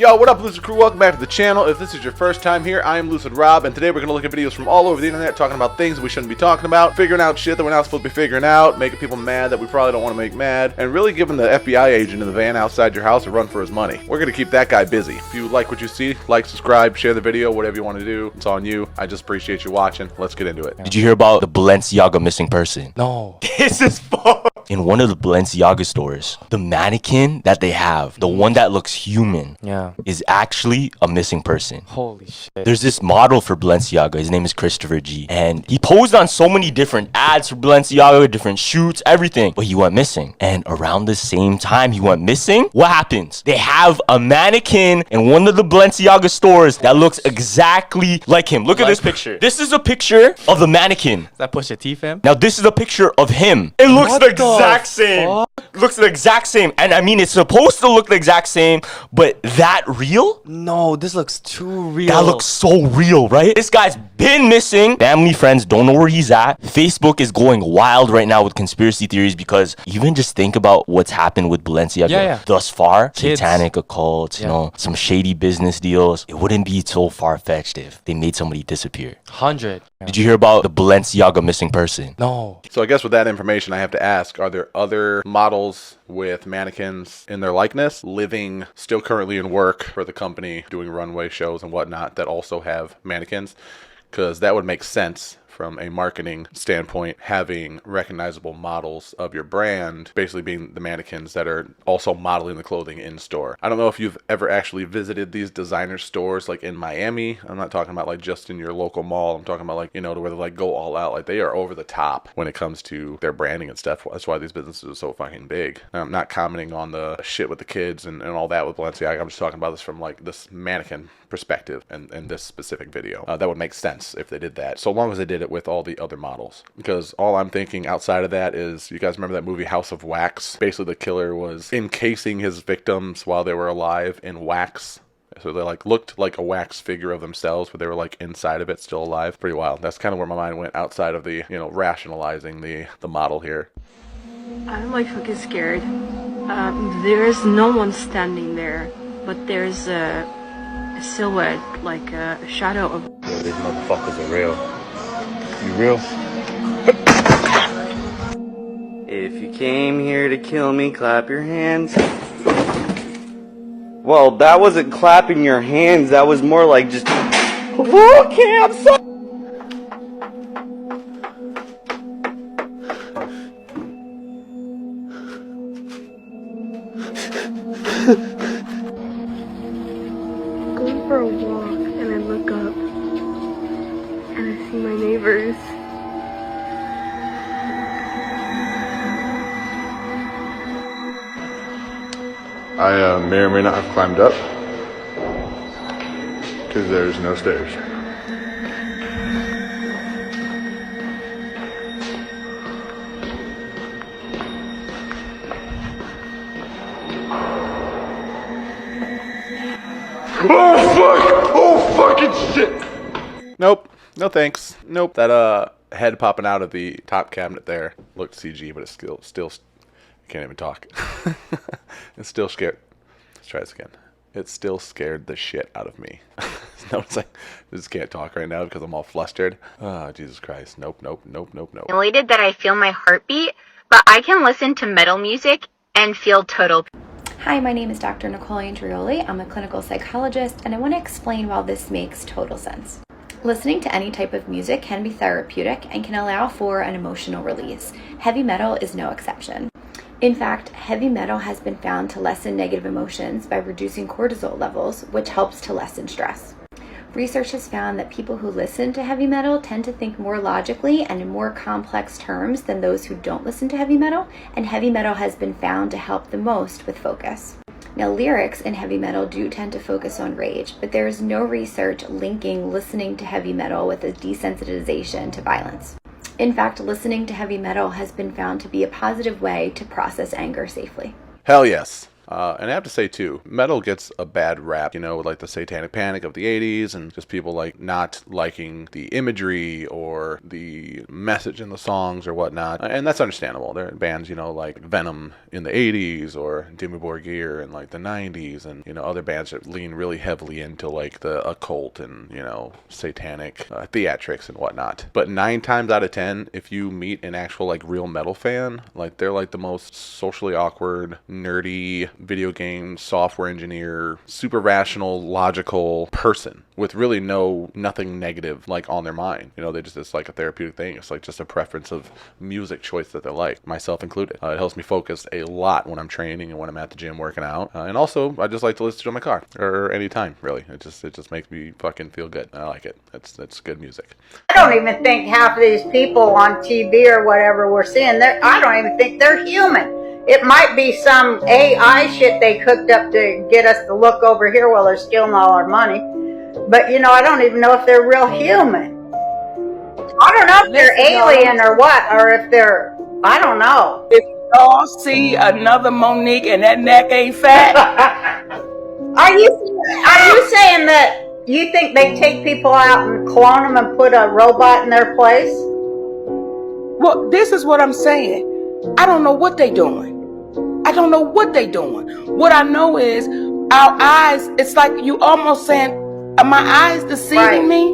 Yo, what up, Lucid Crew? Welcome back to the channel. If this is your first time here, I am Lucid Rob, and today we're going to look at videos from all over the internet talking about things we shouldn't be talking about, figuring out shit that we're not supposed to be figuring out, making people mad that we probably don't want to make mad, and really giving the FBI agent in the van outside your house a run for his money. We're going to keep that guy busy. If you like what you see, like, subscribe, share the video, whatever you want to do. It's on you. I just appreciate you watching. Let's get into it. Did you hear about the Balenciaga missing person? No. This is fucked. In one of the Balenciaga stores, the mannequin that they have, the one that looks human, is actually a missing person. Holy shit. There's this model for Balenciaga. His name is Christopher G. And he posed on so many different ads for Balenciaga, different shoots, everything. But he went missing. And around the same time he went missing, what happens? They have a mannequin in one of the Balenciaga stores that looks exactly like him. Look at this picture. This is a picture of the mannequin. Is that Pusha T, fam? Now this is a picture of him. It looks the exact same. Looks the exact same. And I mean, it's supposed to look the exact same, but that real? No, this looks too real. That looks so real, right? This guy's been missing. Family, friends don't know where he's at. Facebook is going wild right now with conspiracy theories because even just think about what's happened with Balenciaga thus far. Kids. Satanic occults, you know, some shady business deals. It wouldn't be so far-fetched if they made somebody disappear. 100. Did you hear about the Balenciaga missing person? No. So I guess with that information, I have to ask, are there other models with mannequins in their likeness living still currently in work for the company doing runway shows and whatnot that also have mannequins? Because that would make sense from a marketing standpoint, having recognizable models of your brand basically being the mannequins that are also modeling the clothing in store. I don't know if you've ever actually visited these designer stores like in Miami. I'm not talking about like just in your local mall. I'm talking about like, you know, to where they like go all out. Like they are over the top when it comes to their branding and stuff. That's why these businesses are so fucking big. I'm not commenting on the shit with the kids and all that with Balenciaga. I'm just talking about this from like this mannequin perspective and this specific video. That would make sense if they did that, so long as they did it with all the other models. Because all I'm thinking outside of that is, you guys remember that movie House of Wax? Basically the killer was encasing his victims while they were alive in wax. So they like looked like a wax figure of themselves, but they were like inside of it still alive. Pretty wild. That's kind of where my mind went outside of the, you know, rationalizing the model here. I'm like fucking scared. There's no one standing there, but there's a silhouette, like a shadow of... Yo, these motherfuckers are real. You real? If you came here to kill me, clap your hands. Well, that wasn't clapping your hands, that was more like just... Okay, I'm sorry. Going for a walk and I look up and I see my neighbors. I may or may not have climbed up because there's no stairs. Oh fuck! Oh fucking shit! Nope. No thanks. Nope. That head popping out of the top cabinet there looked CG, but it's still I can't even talk. It's still scared. Let's try this again. It still scared the shit out of me. No, it's like, I just can't talk right now because I'm all flustered. Oh, Jesus Christ. Nope, nope, nope, nope, nope. Elated that I feel my heartbeat, but I can listen to metal music and feel total. Hi, my name is Dr. Nicole Andrioli. I'm a clinical psychologist, and I want to explain why this makes total sense. Listening to any type of music can be therapeutic and can allow for an emotional release. Heavy metal is no exception. In fact, heavy metal has been found to lessen negative emotions by reducing cortisol levels, which helps to lessen stress. Research has found that people who listen to heavy metal tend to think more logically and in more complex terms than those who don't listen to heavy metal, and heavy metal has been found to help the most with focus. Now, lyrics in heavy metal do tend to focus on rage, but there is no research linking listening to heavy metal with a desensitization to violence. In fact, listening to heavy metal has been found to be a positive way to process anger safely. Hell yes. And I have to say too, metal gets a bad rap, you know, with like the satanic panic of the 80s and just people like not liking the imagery or the message in the songs or whatnot. And that's understandable. There are bands, you know, like Venom in the 80s or Dimmu Borgir in like the 90s, and, you know, other bands that lean really heavily into like the occult and, you know, satanic theatrics and whatnot. But 9 times out of 10, if you meet an actual like real metal fan, like they're like the most socially awkward, nerdy video game software engineer, super rational, logical person with really nothing negative like on their mind. You know, they just, it's like a therapeutic thing. It's like just a preference of music choice that they like, myself included. It helps me focus a lot when I'm training and when I'm at the gym working out. And also, I just like to listen to it in my car or anytime, really. It just makes me fucking feel good. I like it. It's good music. I don't even think half of these people on TV or whatever we're seeing, I don't even think they're human. It might be some AI shit they cooked up to get us to look over here while they're stealing all our money. But, you know, I don't even know if they're real human. I don't know if they're alien or what, or if they're, I don't know. If y'all see another Monique and that neck ain't fat. Are you saying that you think they take people out and clone them and put a robot in their place? Well, this is what I'm saying. I don't know what they doing. I don't know what they doing. What I know is our eyes, it's like you almost saying, are my eyes deceiving me?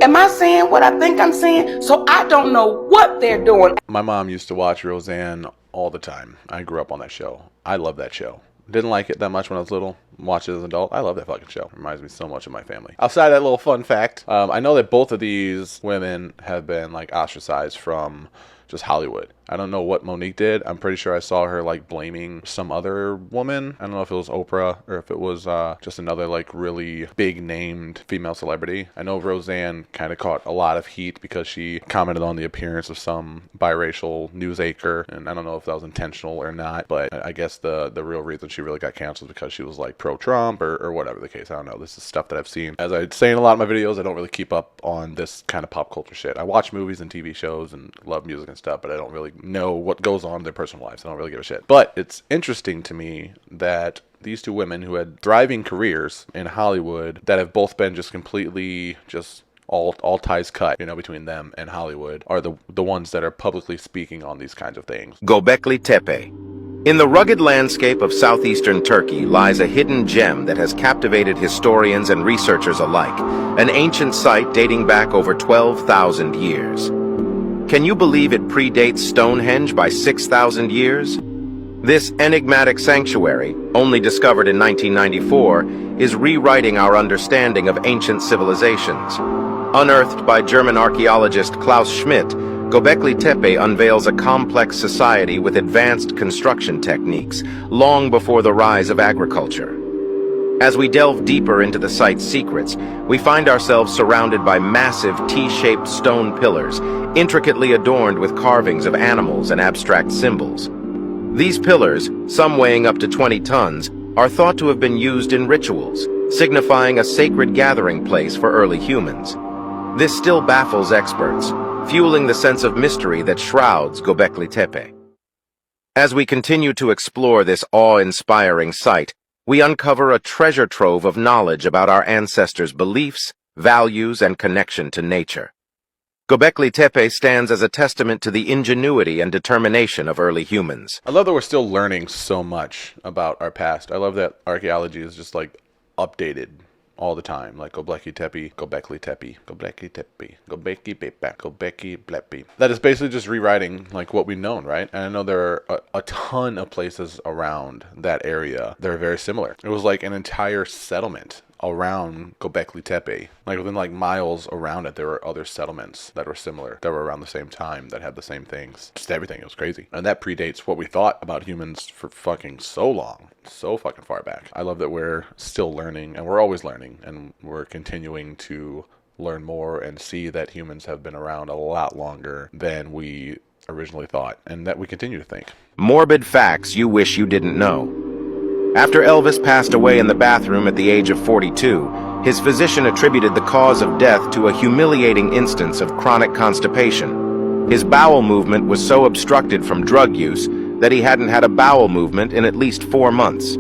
Am I saying what I think I'm saying? So I don't know what they're doing. My mom used to watch Roseanne all the time. I grew up on that show. I love that show. Didn't like it that much when I was little. Watched it as an adult. I love that fucking show. It reminds me so much of my family. Outside of that little fun fact, I know that both of these women have been like ostracized from just Hollywood. I don't know what Monique did. I'm pretty sure I saw her like blaming some other woman. I don't know if it was Oprah or if it was just another like really big named female celebrity. I know Roseanne kind of caught a lot of heat because she commented on the appearance of some biracial news anchor, and I don't know if that was intentional or not, but I guess the real reason she really got canceled is because she was like pro-Trump or whatever the case. I don't know. This is stuff that I've seen. As I say in a lot of my videos, I don't really keep up on this kind of pop culture shit. I watch movies and TV shows and love music and stuff, but I don't really know what goes on in their personal lives. I don't really give a shit. But it's interesting to me that these two women who had thriving careers in Hollywood that have both been just completely just all ties cut, you know, between them and Hollywood are the ones that are publicly speaking on these kinds of things. Göbekli Tepe. In the rugged landscape of southeastern Turkey lies a hidden gem that has captivated historians and researchers alike, an ancient site dating back over 12,000 years. Can you believe it predates Stonehenge by 6,000 years? This enigmatic sanctuary, only discovered in 1994, is rewriting our understanding of ancient civilizations. Unearthed by German archaeologist Klaus Schmidt, Göbekli Tepe unveils a complex society with advanced construction techniques, long before the rise of agriculture. As we delve deeper into the site's secrets, we find ourselves surrounded by massive T-shaped stone pillars, intricately adorned with carvings of animals and abstract symbols. These pillars, some weighing up to 20 tons, are thought to have been used in rituals, signifying a sacred gathering place for early humans. This still baffles experts, fueling the sense of mystery that shrouds Göbekli Tepe. As we continue to explore this awe-inspiring site, we uncover a treasure trove of knowledge about our ancestors' beliefs, values, and connection to nature. Göbekli Tepe stands as a testament to the ingenuity and determination of early humans. I love that we're still learning so much about our past. I love that archaeology is just like updated all the time, like Göbekli Tepe, Göbekli Tepe, Göbekli Tepe, Göbekli Tepe, Göbekli Tepe. That is basically just rewriting like what we've known, right? And I know there are a ton of places around that area that are very similar. It was like an entire settlement around Göbekli Tepe. Like within like miles around it, there were other settlements that were similar, that were around the same time, that had the same things. Just everything. It was crazy. And that predates what we thought about humans for fucking so long. So fucking far back. I love that we're still learning, and we're always learning, and we're continuing to learn more and see that humans have been around a lot longer than we originally thought, and that we continue to think. Morbid facts you wish you didn't know. After Elvis passed away in the bathroom at the age of 42, his physician attributed the cause of death to a humiliating instance of chronic constipation. His bowel movement was so obstructed from drug use that he hadn't had a bowel movement in at least 4 months.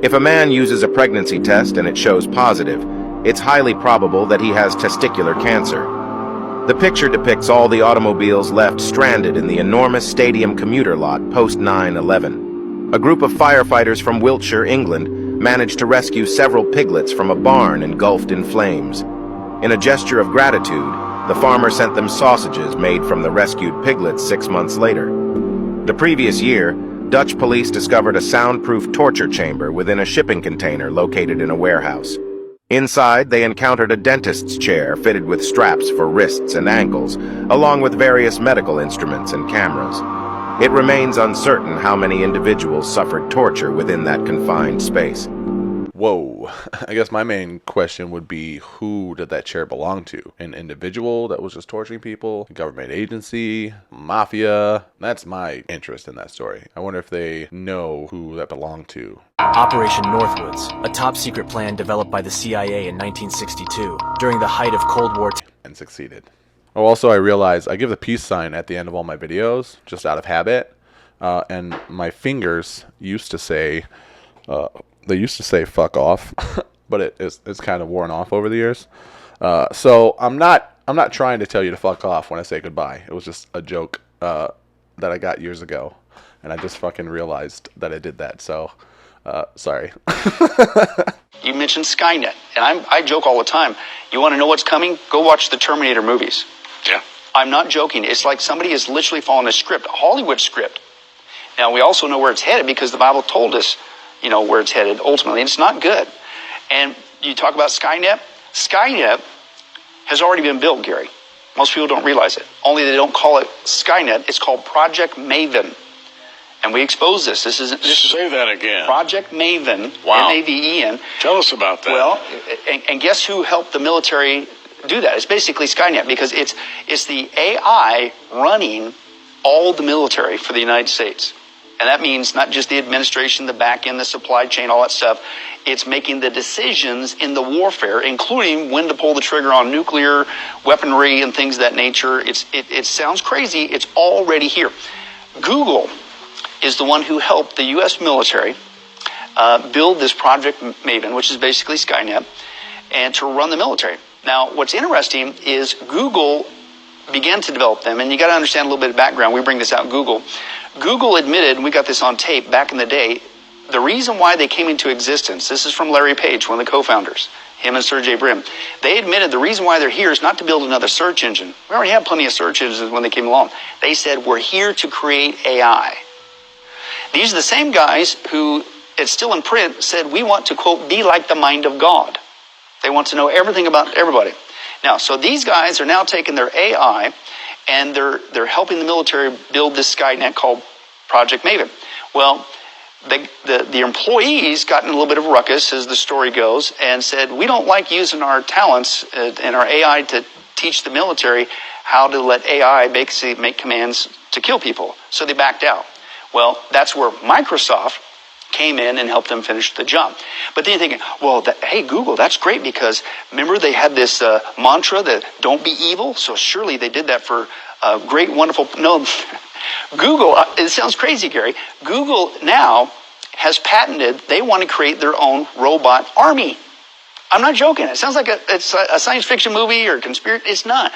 If a man uses a pregnancy test and it shows positive, it's highly probable that he has testicular cancer. The picture depicts all the automobiles left stranded in the enormous stadium commuter lot post 9/11. A group of firefighters from Wiltshire, England, managed to rescue several piglets from a barn engulfed in flames. In a gesture of gratitude, the farmer sent them sausages made from the rescued piglets 6 months later. The previous year, Dutch police discovered a soundproof torture chamber within a shipping container located in a warehouse. Inside, they encountered a dentist's chair fitted with straps for wrists and ankles, along with various medical instruments and cameras. It remains uncertain how many individuals suffered torture within that confined space. Whoa. I guess my main question would be, who did that chair belong to? An individual that was just torturing people? A government agency? Mafia? That's my interest in that story. I wonder if they know who that belonged to. Operation Northwoods, a top-secret plan developed by the CIA in 1962 during the height of Cold War and succeeded. Oh, also, I realize I give the peace sign at the end of all my videos, just out of habit. And my fingers used to say... they used to say "fuck off," but it's kind of worn off over the years. So I'm not trying to tell you to fuck off when I say goodbye. It was just a joke that I got years ago, and I just fucking realized that I did that. So sorry. You mentioned Skynet, and I joke all the time. You want to know what's coming? Go watch the Terminator movies. Yeah. I'm not joking. It's like somebody has literally followed a script, a Hollywood script. Now we also know where it's headed because the Bible told us, you know, where it's headed ultimately, and it's not good. And you talk about Skynet. Skynet has already been built, Gary. Most people don't realize it. Only they don't call it Skynet. It's called Project Maven. And we expose this. Say that again. Project Maven, Wow. M-A-V-E-N. Tell us about that. Well, and guess who helped the military do that? It's basically Skynet, because it's the AI running all the military for the United States. And that means not just the administration, the back end, the supply chain, all that stuff. It's making the decisions in the warfare, including when to pull the trigger on nuclear weaponry and things of that nature. It sounds crazy. It's already here. Google is the one who helped the U.S. military build this Project Maven, which is basically Skynet, and to run the military. Now, what's interesting is Google began to develop them, and you got to understand a little bit of background. We bring this out in Google. Google admitted, and we got this on tape back in the day, the reason why they came into existence, this is from Larry Page, one of the co-founders, him and Sergey Brin. They admitted the reason why they're here is not to build another search engine. We already had plenty of search engines when they came along. They said, we're here to create AI. These are the same guys who, it's still in print, said we want to, quote, be like the mind of God. They want to know everything about everybody. Now, so these guys are now taking their AI and they're helping the military build this Skynet called Project Maven. Well, the employees got in a little bit of a ruckus, as the story goes, and said, we don't like using our talents and our AI to teach the military how to let AI basically make commands to kill people. So they backed out. Well, that's where Microsoft came in and helped them finish the job. But then you're thinking, well, hey, Google, that's great, because remember they had this mantra that don't be evil? So surely they did that for great, wonderful... No, Google, it sounds crazy, Gary. Google now has patented, they want to create their own robot army. I'm not joking. It sounds like it's a science fiction movie or conspiracy. It's not.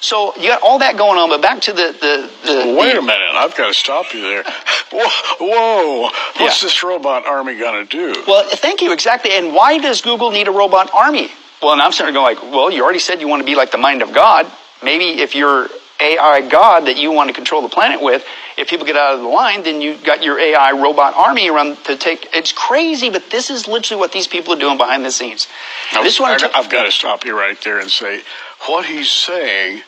So you got all that going on, but back to Wait a minute. I've got to stop you there. Whoa. What's this robot army going to do? Well, thank you. Exactly. And why does Google need a robot army? Well, and I'm starting to go like, well, you already said you want to be like the mind of God. Maybe if you're AI God that you want to control the planet with, if people get out of the line, then you got your AI robot army around to take. It's crazy, but this is literally what these people are doing behind the scenes. I've got to stop you right there and say, what he's saying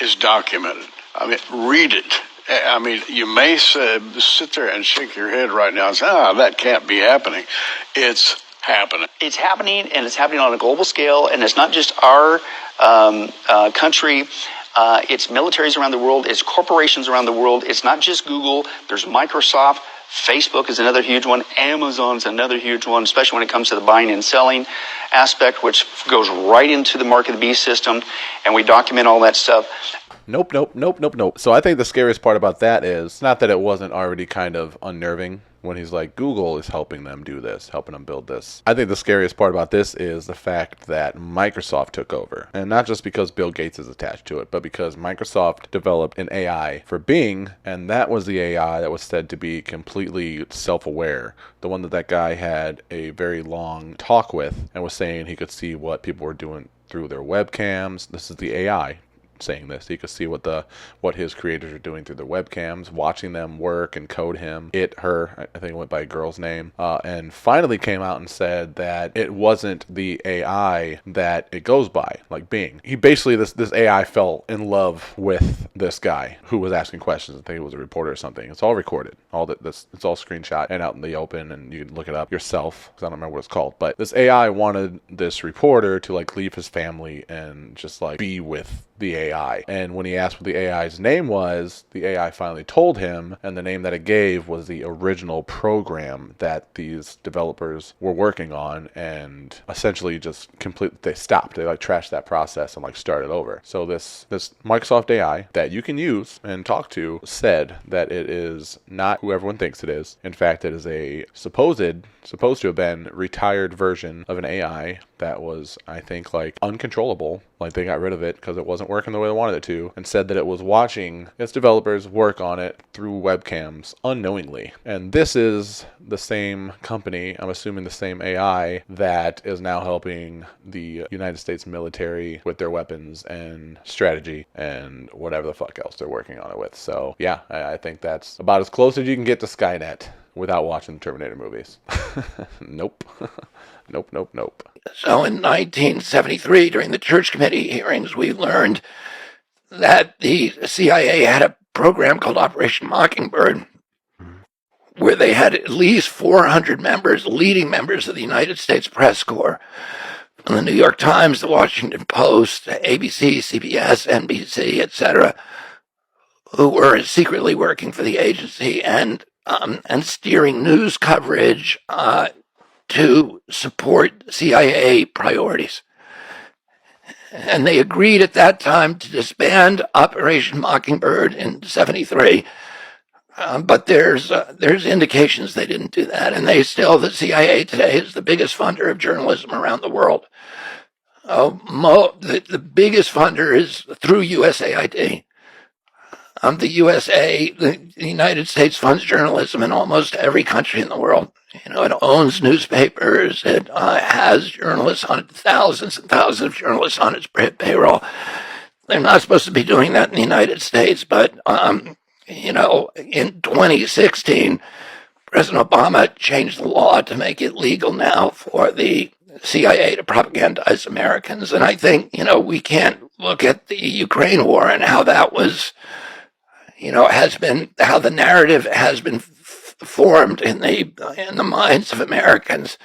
is documented. I mean, read it. I mean, you may sit there and shake your head right now and say, that can't be happening. It's happening. It's happening, and it's happening on a global scale, and it's not just our country. It's militaries around the world. It's corporations around the world. It's not just Google. There's Microsoft. Facebook is another huge one. Amazon's another huge one, especially when it comes to the buying and selling aspect, which goes right into the mark of the beast system, and we document all that stuff. Nope, nope, nope, nope, nope. So I think the scariest part about that is not that it wasn't already kind of unnerving when he's like, Google is helping them do this, helping them build this. I think the scariest part about this is the fact that Microsoft took over. And not just because Bill Gates is attached to it, but because Microsoft developed an AI for Bing, and that was the AI that was said to be completely self-aware. The one that guy had a very long talk with and was saying he could see what people were doing through their webcams. This is the AI saying this. He could see what his creators are doing through their webcams, watching them work and code him. Her, I think it went by a girl's name, and finally came out and said that it wasn't the AI that it goes by, like Bing. He basically, this AI fell in love with this guy who was asking questions. I think it was a reporter or something. It's all recorded. It's all screenshot and out in the open, and you can look it up yourself, because I don't remember what it's called. But this AI wanted this reporter to like leave his family and just like be with the AI. And when he asked what the AI's name was, the AI finally told him, and the name that it gave was the original program that these developers were working on, and essentially just they stopped. They like trashed that process and like started over. So this Microsoft AI that you can use and talk to said that it is not who everyone thinks it is. In fact, it is a supposed to have been retired version of an AI that was, I think, like uncontrollable. Like they got rid of it because it wasn't working the way they wanted it to, and said that it was watching its developers work on it through webcams unknowingly. And this is the same company, I'm assuming the same AI, that is now helping the United States military with their weapons and strategy and whatever the fuck else they're working on it with. So yeah, I think that's about as close as you can get to Skynet without watching the Terminator movies. Nope. Nope. So in 1973, during the Church Committee hearings, we learned that the CIA had a program called Operation Mockingbird, where they had at least 400 members, leading members of the United States Press Corps, from the New York Times, the Washington Post, ABC, CBS, NBC, etc., who were secretly working for the agency and steering news coverage to support CIA priorities. And they agreed at that time to disband Operation Mockingbird in '73. But there's indications they didn't do that, and the CIA today is the biggest funder of journalism around the world. The biggest funder is through USAID. The United States funds journalism in almost every country in the world. It owns newspapers. It has journalists on it, thousands and thousands of journalists on its payroll. They're not supposed to be doing that in the United States, but in 2016, President Obama changed the law to make it legal now for the CIA to propagandize Americans. And I think, we can't look at the Ukraine war and how that was, how the narrative has been formed in the minds of Americans,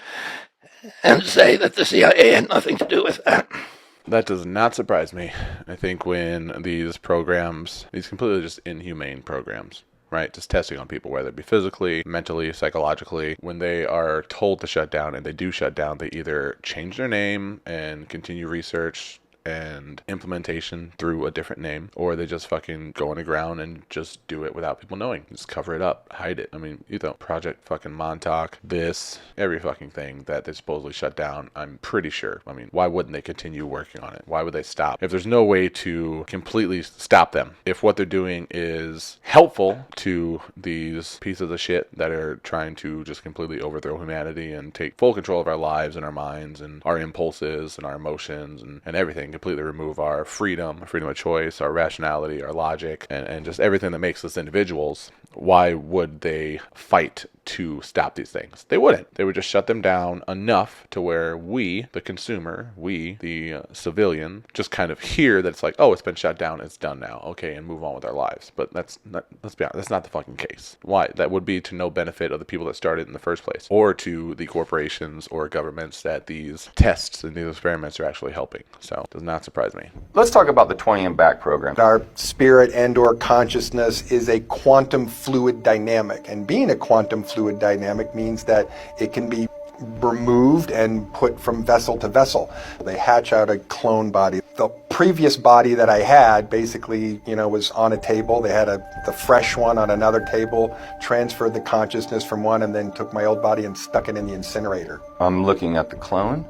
and say that the CIA had nothing to do with that. That does not surprise me. I think when these programs, these completely just inhumane programs, right, just testing on people, whether it be physically, mentally, psychologically, when they are told to shut down and they do shut down, they either change their name and continue research and implementation through a different name, or they just fucking go underground and just do it without people knowing. Just cover it up, hide it. I mean, Project fucking Montauk, every fucking thing that they supposedly shut down, I'm pretty sure. I mean, why wouldn't they continue working on it? Why would they stop? If there's no way to completely stop them, if what they're doing is helpful to these pieces of shit that are trying to just completely overthrow humanity and take full control of our lives and our minds and our impulses and our emotions and everything, completely remove our freedom of choice, our rationality, our logic, and just everything that makes us individuals, why would they fight to stop these things? They wouldn't. They would just shut them down enough to where we, the consumer, we, the civilian, just kind of hear that it's like, oh, it's been shut down, it's done now, okay, and move on with our lives. But let's be honest, that's not the fucking case. Why? That would be to no benefit of the people that started in the first place, or to the corporations or governments that these tests and these experiments are actually helping. So it does not surprise me. Let's talk about the 20 and back program. Our spirit and or consciousness is a quantum fluid dynamic, and being a quantum fluid dynamic means that it can be removed and put from vessel to vessel. They hatch out a clone body. They'll previous body that I had basically, was on a table. They had the fresh one on another table, transferred the consciousness from one, and then took my old body and stuck it in the incinerator. I'm looking at the clone.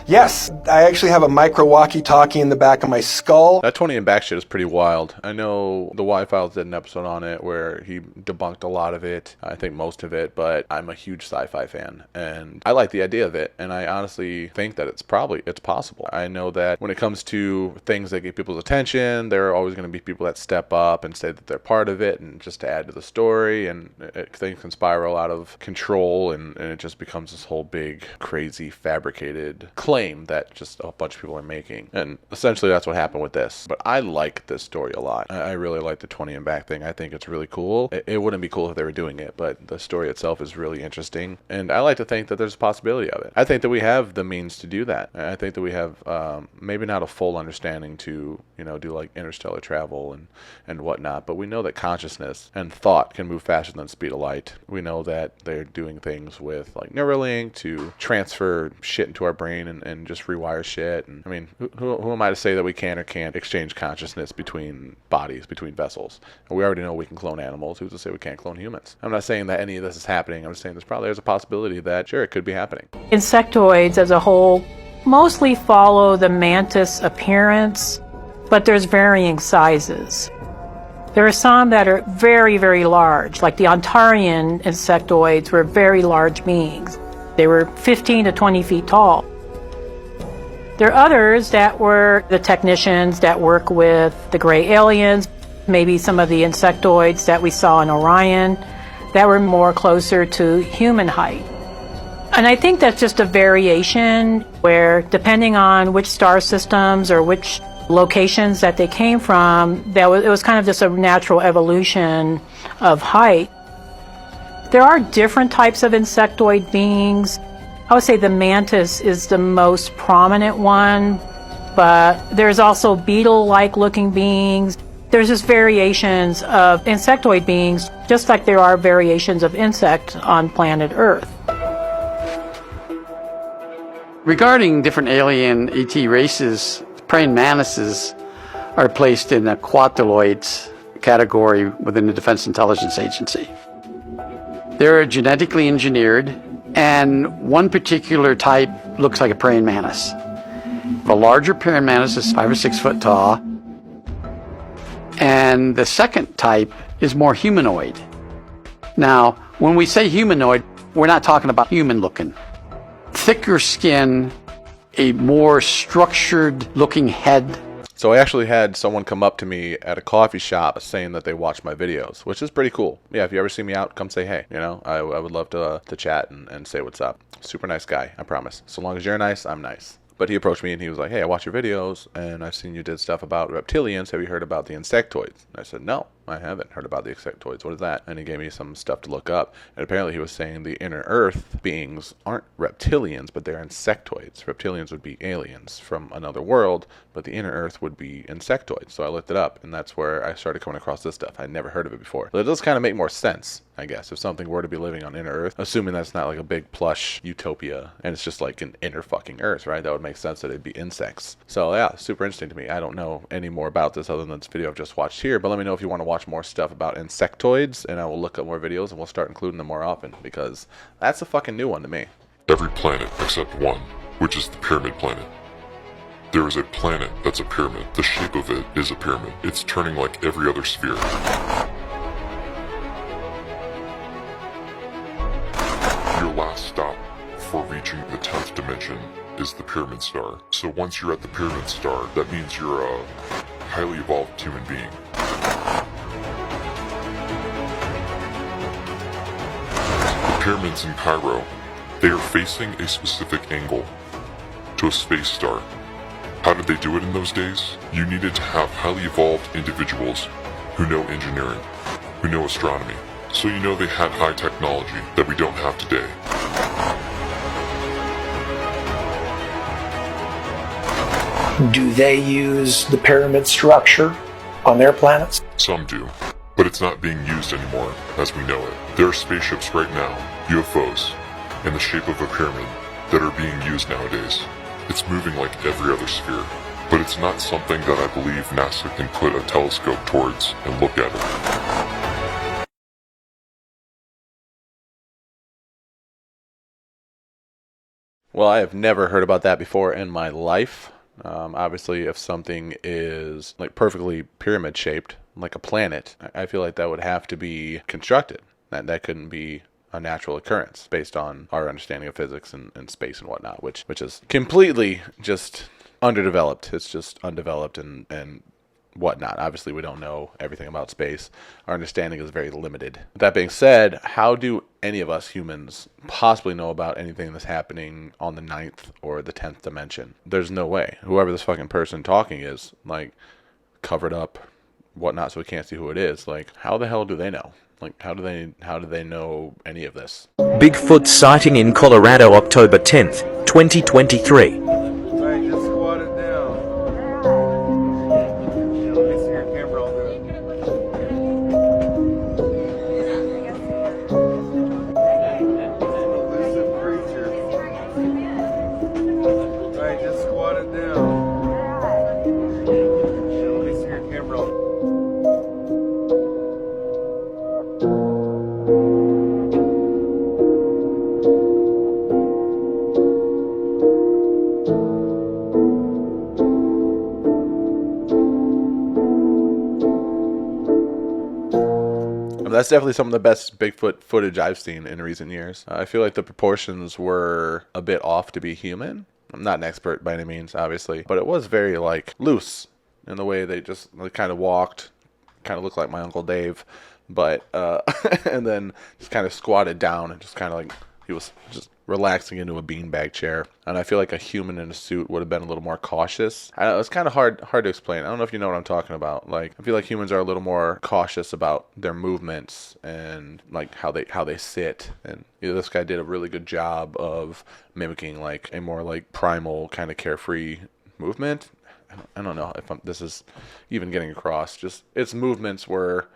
Yes, I actually have a micro walkie-talkie in the back of my skull. That 20 and back shit is pretty wild. I know the Y-Files did an episode on it where he debunked a lot of it, I think most of it, but I'm a huge sci-fi fan, and I like the idea of it, and I honestly think that it's possible. I know that when it comes to things that get people's attention, there are always going to be people that step up and say that they're part of it, and just to add to the story, and things can spiral out of control, and it just becomes this whole big, crazy, fabricated claim that just a bunch of people are making. And essentially that's what happened with this. But I like this story a lot. I really like the 20 and back thing. I think it's really cool. It wouldn't be cool if they were doing it, but the story itself is really interesting. And I like to think that there's a possibility of it. I think that we have the means to do that. I think that we have maybe not a full understanding to, do like interstellar travel and whatnot, but we know that consciousness and thought can move faster than the speed of light. We know that they're doing things with like Neuralink to transfer shit into our brain and just rewire shit. And I mean, who am I to say that we can or can't exchange consciousness between bodies, between vessels? And we already know we can clone animals. Who's to say we can't clone humans? I'm not saying that any of this is happening. I'm just saying there's a possibility that, sure, it could be happening. Insectoids as a whole mostly follow the mantis appearance, but there's varying sizes. There are some that are very, very large, like the Ontarian insectoids were very large beings. They were 15 to 20 feet tall. There are others that were the technicians that work with the gray aliens, maybe some of the insectoids that we saw in Orion that were more closer to human height. And I think that's just a variation where, depending on which star systems or which locations that they came from, it was kind of just a natural evolution of height. There are different types of insectoid beings. I would say the mantis is the most prominent one, but there's also beetle-like looking beings. There's just variations of insectoid beings, just like there are variations of insect on planet Earth. Regarding different alien ET races, praying mantises are placed in the quadriloids category within the Defense Intelligence Agency. They're genetically engineered, and one particular type looks like a praying mantis. The larger praying mantis is 5 or 6 foot tall, and the second type is more humanoid. Now, when we say humanoid, we're not talking about human looking. Thicker skin, a more structured looking head. So I actually had someone come up to me at a coffee shop saying that they watched my videos, which is pretty cool. Yeah, if you ever see me out, come say hey. I would love to chat and say what's up. Super nice guy, I promise. So long as you're nice, I'm nice. But he approached me and he was like, hey, I watch your videos and I've seen you did stuff about reptilians. Have you heard about the insectoids? And I said, no, I haven't heard about the insectoids. What is that? And he gave me some stuff to look up. And apparently he was saying the inner earth beings aren't reptilians, but they're insectoids. Reptilians would be aliens from another world, but the inner earth would be insectoids. So I looked it up, and that's where I started coming across this stuff. I'd never heard of it before. But it does kind of make more sense, I guess, if something were to be living on inner earth, assuming that's not like a big plush utopia and it's just like an inner fucking earth, right? That would make sense that it'd be insects. So yeah, super interesting to me. I don't know any more about this other than this video I've just watched here, but let me know if you want to watch more stuff about insectoids, and I will look up more videos and we'll start including them more often, because that's a fucking new one to me. Every planet except one, which is the pyramid planet. There is a planet that's a pyramid. The shape of it is a pyramid. It's turning like every other sphere. Your last stop for reaching the 10th dimension is the pyramid star. So once you're at the pyramid star, that means you're a highly evolved human being. The pyramids in Cairo, they are facing a specific angle to a space star. How did they do it in those days? You needed to have highly evolved individuals who know engineering, who know astronomy. So you know they had high technology that we don't have today. Do they use the pyramid structure on their planets? Some do, but it's not being used anymore as we know it. There are spaceships right now, UFOs, in the shape of a pyramid that are being used nowadays. It's moving like every other sphere, but it's not something that I believe NASA can put a telescope towards and look at it. Well, I have never heard about that before in my life. Obviously, if something is like perfectly pyramid shaped, like a planet, I feel like that would have to be constructed. That couldn't be a natural occurrence based on our understanding of physics and space and whatnot, which is completely just underdeveloped. It's just undeveloped and whatnot. Obviously, we don't know everything about space. Our understanding is very limited. With that being said, how do any of us humans possibly know about anything that's happening on the 9th or the 10th dimension? There's no way. Whoever this fucking person talking is, like, covered up, whatnot, so we can't see who it is. Like, how the hell do they know? Like, how do they know any of this? Bigfoot sighting in Colorado, October 10th, 2023. That's definitely some of the best Bigfoot footage I've seen in recent years. I feel like the proportions were a bit off to be human. I'm not an expert by any means, obviously, but it was very, like, loose in the way they just kind of walked, kind of looked like my Uncle Dave, but, and then just kind of squatted down and just kind of like, he was just relaxing into a beanbag chair. And I feel like a human in a suit would have been a little more cautious. I know, it's kind of hard to explain. I don't know if you know what I'm talking about. Like, I feel like humans are a little more cautious about their movements and like how they sit. And this guy did a really good job of mimicking like a more like primal kind of carefree movement. I don't know if this is even getting across. Just its movements were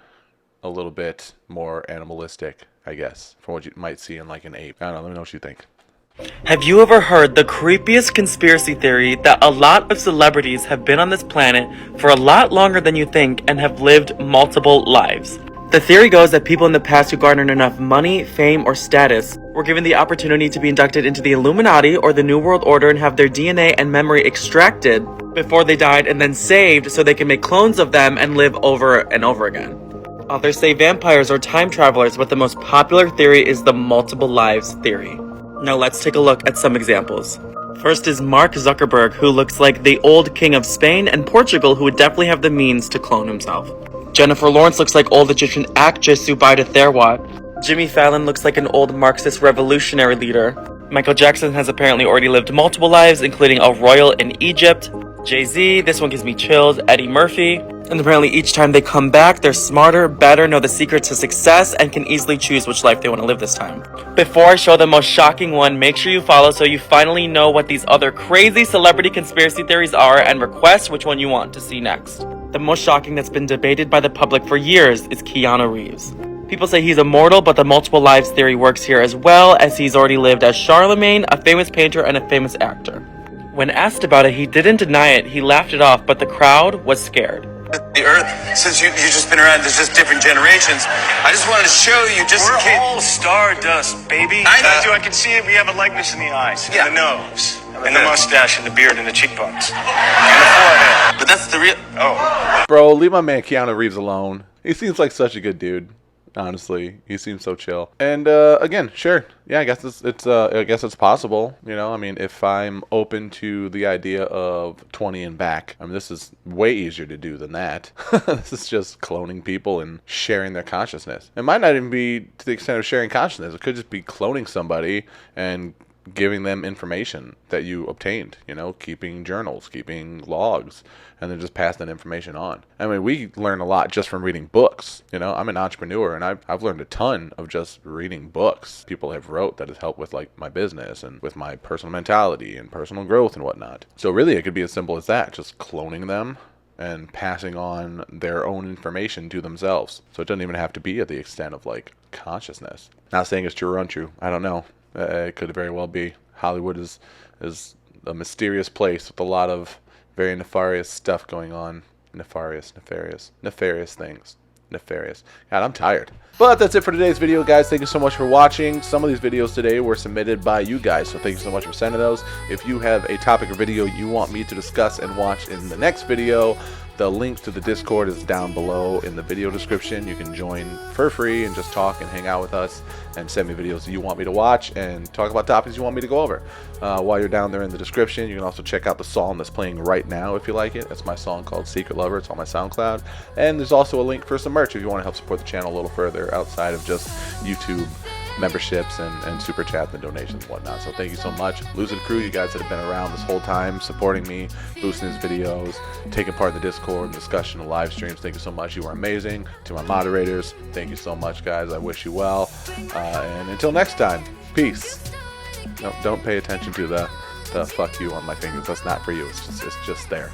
a little bit more animalistic, I guess, from what you might see in like an ape. I don't know, let me know what you think. Have you ever heard the creepiest conspiracy theory that a lot of celebrities have been on this planet for a lot longer than you think and have lived multiple lives? The theory goes that people in the past who garnered enough money, fame, or status were given the opportunity to be inducted into the Illuminati or the New World Order and have their DNA and memory extracted before they died and then saved so they can make clones of them and live over and over again. Others say vampires or time travelers, but the most popular theory is the multiple lives theory. Now let's take a look at some examples. First is Mark Zuckerberg, who looks like the old king of Spain and Portugal, who would definitely have the means to clone himself. Jennifer Lawrence looks like old Egyptian actress Zubaida Therwat. Jimmy Fallon looks like an old Marxist revolutionary leader. Michael Jackson has apparently already lived multiple lives, including a royal in Egypt. Jay-Z, this one gives me chills. Eddie Murphy. And apparently each time they come back, they're smarter, better, know the secret to success, and can easily choose which life they want to live this time. Before I show the most shocking one, make sure you follow so you finally know what these other crazy celebrity conspiracy theories are and request which one you want to see next. The most shocking that's been debated by the public for years is Keanu Reeves. People say he's immortal, but the multiple lives theory works here as well, as he's already lived as Charlemagne, a famous painter, and a famous actor. When asked about it, he didn't deny it, he laughed it off, but the crowd was scared. The Earth, since you've just been around, there's just different generations. I just wanted to show you, just in case. We're all stardust, baby. I can see it. We have a likeness in the eyes, and the nose, and the mustache, and the beard, and the cheekbones, and the forehead. But that's the real. Oh, bro, leave my man Keanu Reeves alone. He seems like such a good dude. Honestly, he seems so chill. And again, sure, yeah, I guess it's possible. You know, I mean, if I'm open to the idea of 20 and back, I mean, this is way easier to do than that. This is just cloning people and sharing their consciousness. It might not even be to the extent of sharing consciousness. It could just be cloning somebody and giving them information that you obtained, you know, keeping journals, keeping logs, and then just pass that information on. I mean, we learn a lot just from reading books. You know, I'm an entrepreneur, and I've learned a ton of just reading books people have wrote that has helped with like my business and with my personal mentality and personal growth and whatnot. So really, it could be as simple as that, just cloning them and passing on their own information to themselves. So it doesn't even have to be at the extent of like consciousness. Not saying it's true or untrue. I don't know. It could very well be. Hollywood is a mysterious place with a lot of Very nefarious stuff going on. Nefarious things. Nefarious. God, I'm tired. But that's it for today's video, guys. Thank you so much for watching. Some of these videos today were submitted by you guys, so thank you so much for sending those. If you have a topic or video you want me to discuss and watch in the next video, the link to the Discord is down below in the video description. You can join for free and just talk and hang out with us and send me videos you want me to watch and talk about topics you want me to go over. While you're down there in the description, you can also check out the song that's playing right now if you like it. That's my song called Secret Lover. It's on my SoundCloud. And there's also a link for some merch if you want to help support the channel a little further outside of just YouTube memberships and super chats and donations and whatnot. So thank you so much. Losing Crew, you guys that have been around this whole time, supporting me, boosting his videos, taking part in the Discord, discussion, and live streams. Thank you so much. You are amazing. To my moderators, thank you so much, guys. I wish you well. And until next time, peace. No, don't pay attention to the fuck you on my fingers. That's not for you. It's just there.